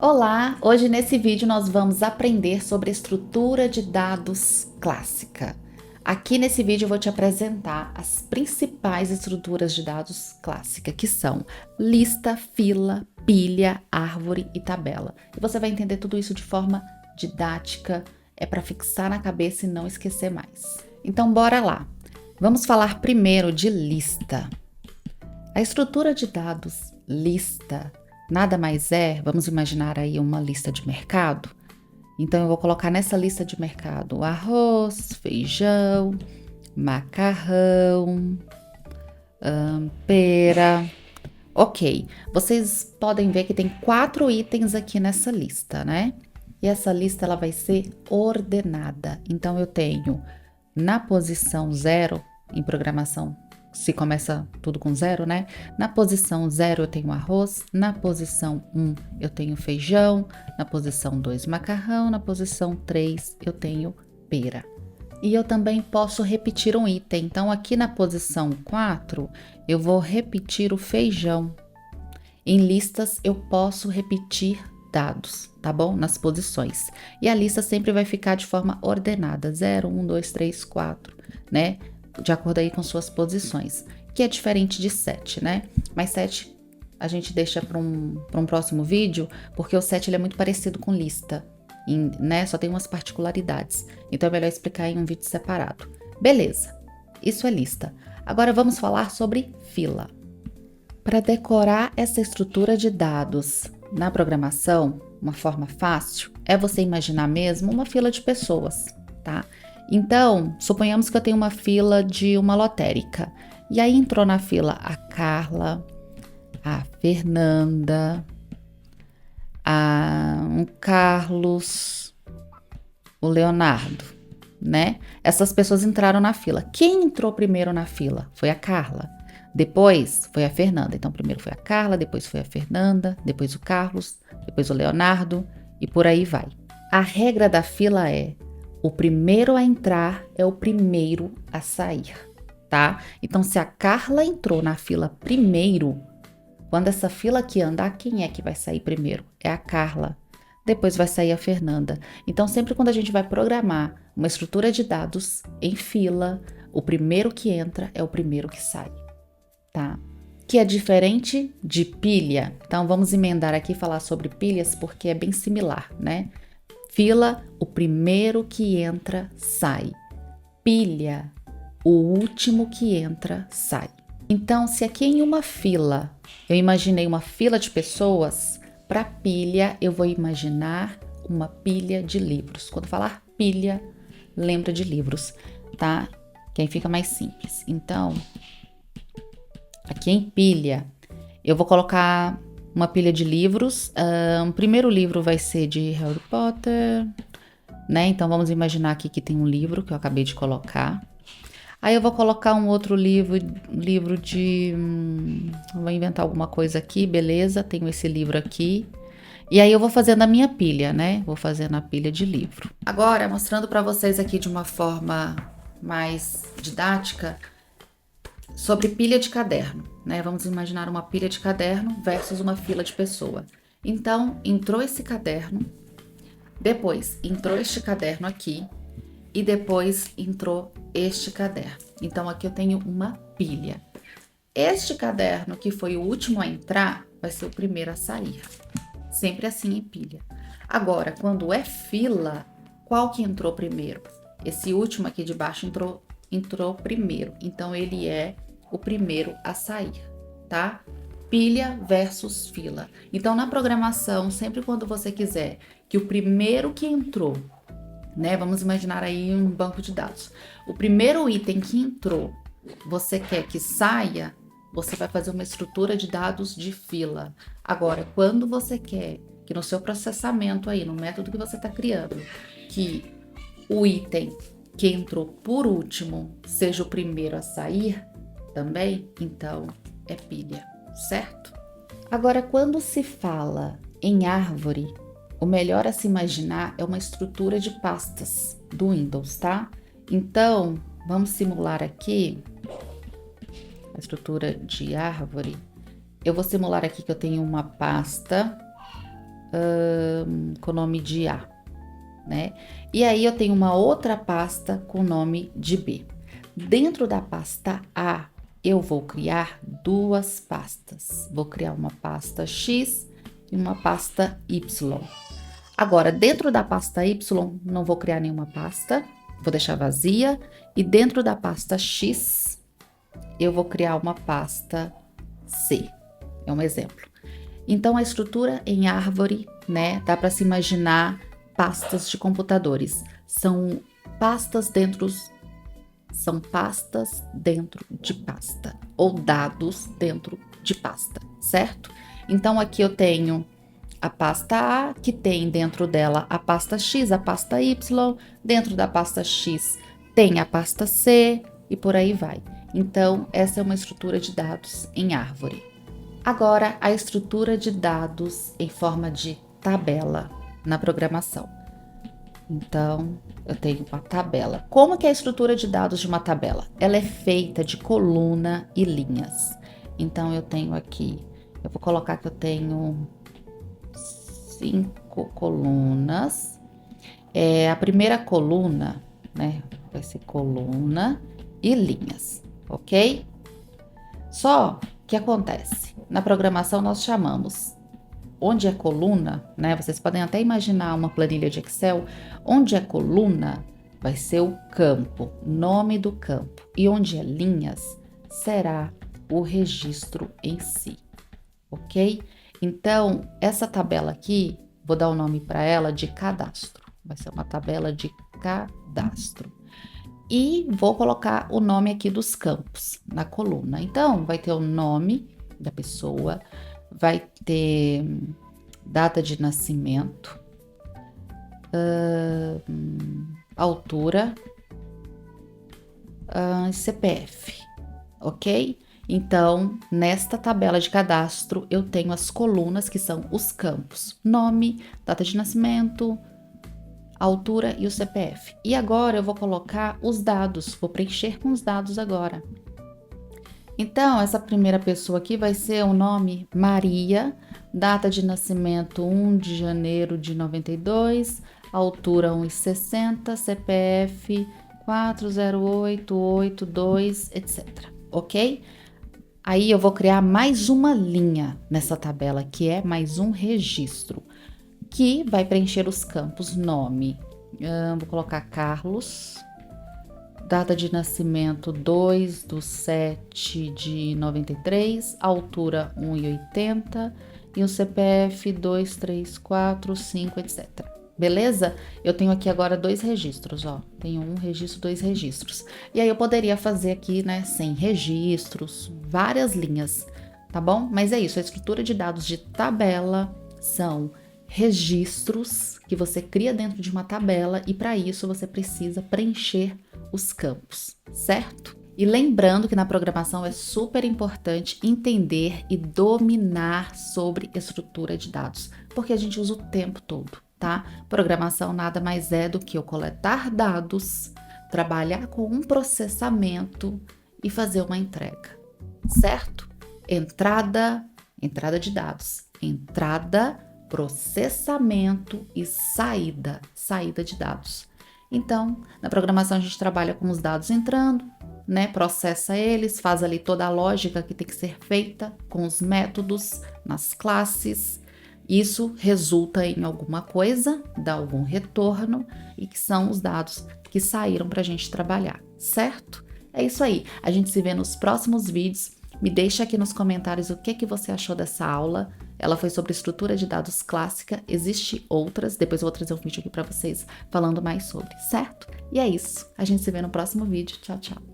Olá! Hoje nesse vídeo nós vamos aprender sobre a estrutura de dados clássica. Aqui nesse vídeo eu vou te apresentar as principais estruturas de dados clássica, que são lista, fila, pilha, árvore e tabela. E você vai entender tudo isso de forma didática, é para fixar na cabeça e não esquecer mais. Então bora lá! Vamos falar primeiro de lista. A estrutura de dados lista nada mais é, vamos imaginar aí uma lista de mercado. Então eu vou colocar nessa lista de mercado arroz, feijão, macarrão, pera. Ok, vocês podem ver que tem 4 itens aqui nessa lista, né? E essa lista ela vai ser ordenada. Então eu tenho na posição 0 em programação, se começa tudo com 0, né? Na posição 0 eu tenho arroz, na posição 1 eu tenho feijão, na posição 2 macarrão, na posição 3 eu tenho pera. E eu também posso repetir um item, então aqui na posição 4 eu vou repetir o feijão. Em listas eu posso repetir dados, tá bom? Nas posições. E a lista sempre vai ficar de forma ordenada, 0, 1, 2, 3, 4, né? De acordo aí com suas posições, que é diferente de 7, né? Mas 7 a gente deixa para um próximo vídeo, porque o 7 ele é muito parecido com lista, né? Só tem umas particularidades. Então é melhor explicar em um vídeo separado. Beleza, isso é lista. Agora vamos falar sobre fila. Para decorar essa estrutura de dados na programação, uma forma fácil é você imaginar mesmo uma fila de pessoas, tá? Então, suponhamos que eu tenho uma fila de uma lotérica. E aí entrou na fila a Carla, a Fernanda, o Carlos, o Leonardo, né? Essas pessoas entraram na fila. Quem entrou primeiro na fila? Foi a Carla. Depois foi a Fernanda. Então, primeiro foi a Carla, depois foi a Fernanda, depois o Carlos, depois o Leonardo e por aí vai. A regra da fila é: o primeiro a entrar é o primeiro a sair, tá? Então, se a Carla entrou na fila primeiro, quando essa fila aqui andar, quem é que vai sair primeiro? É a Carla. Depois vai sair a Fernanda. Então, sempre quando a gente vai programar uma estrutura de dados em fila, o primeiro que entra é o primeiro que sai, tá? Que é diferente de pilha. Então, vamos emendar aqui e falar sobre pilhas, porque é bem similar, né? Fila, o primeiro que entra, sai. Pilha, o último que entra, sai. Então, se aqui em uma fila, eu imaginei uma fila de pessoas, para pilha eu vou imaginar uma pilha de livros. Quando falar pilha, lembra de livros, tá? Que aí fica mais simples. Então, aqui em pilha, eu vou colocar uma pilha de livros. O primeiro livro vai ser de Harry Potter, né? Então vamos imaginar aqui que tem um livro que eu acabei de colocar. Aí eu vou colocar um outro livro de... vou inventar alguma coisa aqui, beleza? Tenho esse livro aqui. E aí eu vou fazendo a minha pilha, né? Vou fazendo a pilha de livro. Agora, mostrando para vocês aqui de uma forma mais didática, sobre pilha de caderno, né? Vamos imaginar uma pilha de caderno versus uma fila de pessoa. Então, entrou esse caderno, depois entrou este caderno aqui e depois entrou este caderno. Então, aqui eu tenho uma pilha. Este caderno, que foi o último a entrar, vai ser o primeiro a sair. Sempre assim em pilha. Agora, quando é fila, qual que entrou primeiro? Esse último aqui de baixo entrou primeiro. Então, ele é o primeiro a sair, tá? Pilha versus fila. Então, na programação, sempre quando você quiser que o primeiro que entrou, né? Vamos imaginar aí um banco de dados. O primeiro item que entrou, você quer que saia, você vai fazer uma estrutura de dados de fila. Agora, quando você quer que no seu processamento aí, no método que você está criando, que o item que entrou por último seja o primeiro a sair, também, então é pilha, certo? Agora, quando se fala em árvore, o melhor a se imaginar é uma estrutura de pastas do Windows, tá? Então, vamos simular aqui a estrutura de árvore. Eu vou simular aqui que eu tenho uma pasta com o nome de A, né? E aí eu tenho uma outra pasta com o nome de B. Dentro da pasta A, eu vou criar duas pastas. Vou criar uma pasta X e uma pasta Y. Agora, dentro da pasta Y, não vou criar nenhuma pasta, vou deixar vazia. E dentro da pasta X, eu vou criar uma pasta C. É um exemplo. Então, a estrutura em árvore, né? Dá para se imaginar pastas de computadores. São pastas dentro de pasta, ou dados dentro de pasta, certo? Então, aqui eu tenho a pasta A, que tem dentro dela a pasta X, a pasta Y, dentro da pasta X tem a pasta C e por aí vai. Então, essa é uma estrutura de dados em árvore. Agora, a estrutura de dados em forma de tabela na programação. Então, eu tenho uma tabela. Como que é a estrutura de dados de uma tabela? Ela é feita de coluna e linhas. Então, eu tenho aqui, eu vou colocar que eu tenho 5 colunas. A primeira coluna, né, vai ser coluna e linhas, ok? Só que acontece, na programação nós chamamos, onde é coluna, né, vocês podem até imaginar uma planilha de Excel, onde é coluna vai ser o campo, nome do campo, e onde é linhas será o registro em si, ok? Então, essa tabela aqui, vou dar o nome para ela de cadastro. Vai ser uma tabela de cadastro. E vou colocar o nome aqui dos campos na coluna. Então, vai ter o nome da pessoa, vai ter data de nascimento, altura, CPF, ok? Então, nesta tabela de cadastro, eu tenho as colunas, que são os campos: nome, data de nascimento, altura e o CPF. E agora eu vou colocar os dados, vou preencher com os dados agora. Então, essa primeira pessoa aqui vai ser o nome Maria, data de nascimento 1 de janeiro de 92, altura 1,60, CPF 408882, etc. Ok? Aí eu vou criar mais uma linha nessa tabela, que é mais um registro, que vai preencher os campos nome. Vou colocar Carlos, data de nascimento 2/7 de 93, altura 1,80 e o CPF 2345, etc. Beleza? Eu tenho aqui agora 2 registros, ó. Tenho um registro, 2 registros. E aí eu poderia fazer aqui, né, 100 registros, várias linhas, tá bom? Mas é isso, a estrutura de dados de tabela são registros que você cria dentro de uma tabela e para isso você precisa preencher os campos, certo? E lembrando que na programação é super importante entender e dominar sobre estrutura de dados, porque a gente usa o tempo todo, tá? Programação nada mais é do que eu coletar dados, trabalhar com um processamento e fazer uma entrega, certo? Entrada de dados, processamento e saída de dados. Então, na programação a gente trabalha com os dados entrando, né? Processa eles, faz ali toda a lógica que tem que ser feita com os métodos nas classes. Isso resulta em alguma coisa, dá algum retorno e que são os dados que saíram para a gente trabalhar, certo? É isso aí. A gente se vê nos próximos vídeos. Me deixa aqui nos comentários o que você achou dessa aula. Ela foi sobre estrutura de dados clássica, existe outras, depois eu vou trazer um vídeo aqui para vocês falando mais sobre, certo? E é isso, a gente se vê no próximo vídeo, tchau, tchau!